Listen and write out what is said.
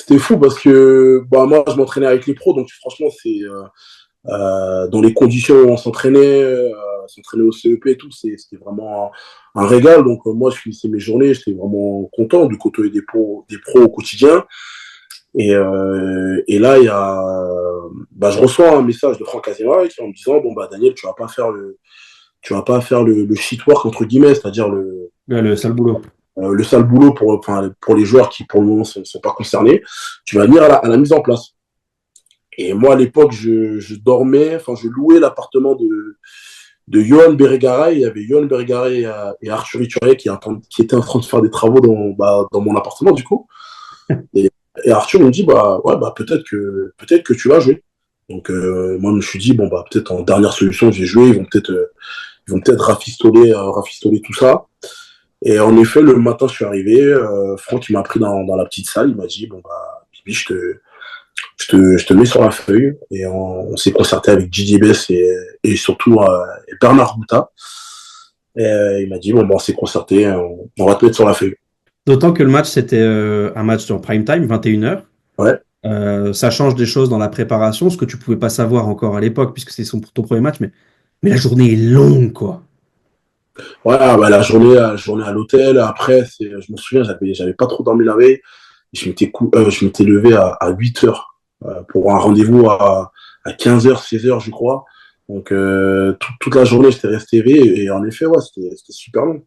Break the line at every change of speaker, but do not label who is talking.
C'était fou parce que bah, moi, je m'entraînais avec les pros, donc franchement, dans les conditions où on s'entraînait au CEP et tout, c'était vraiment un régal. Donc moi, je finissais mes journées, j'étais vraiment content de côtoyer des pros au quotidien. Et là, bah, je reçois un message de Franck Azema en me disant, bon, bah, Daniel, tu vas pas faire le shit work, entre guillemets, c'est-à-dire
Ouais, le sale boulot.
le sale boulot enfin, pour les joueurs qui, pour le moment, ne sont pas concernés. Tu vas venir à la mise en place. Et moi, à l'époque, je dormais, enfin, je louais l'appartement de Johan Berregaray. Il y avait Johan Berregaray et Arthur Ituré qui étaient en train de faire des travaux dans mon appartement, du coup. Et, et Arthur me dit, bah, ouais, bah, peut-être que tu vas jouer. Donc, moi, je me suis dit, bon, bah, peut-être en dernière solution, j'ai joué, ils vont peut-être rafistoler tout ça. Et en effet, le matin, je suis arrivé, Franck, il m'a pris dans la petite salle, il m'a dit, bon, bah, Bibi, je te mets sur la feuille. Et on s'est concerté avec Didier Bess et surtout Bernard Bouta. Et il m'a dit, bon, bah, on s'est concerté, on va te mettre sur la feuille.
D'autant que le match, c'était un match en prime time, 21h.
Ouais.
Ça change des choses dans la préparation, ce que tu pouvais pas savoir encore à l'époque, puisque c'est ton premier match, mais la journée est longue, quoi.
Ouais, bah, la journée à l'hôtel. Après, je me souviens, j'avais pas trop dormi la veille. Je m'étais levé à 8 heures pour un rendez-vous à 15 heures 16 heures je crois. Donc, toute la journée, j'étais resté éveillé. Et en effet, ouais, c'était super long.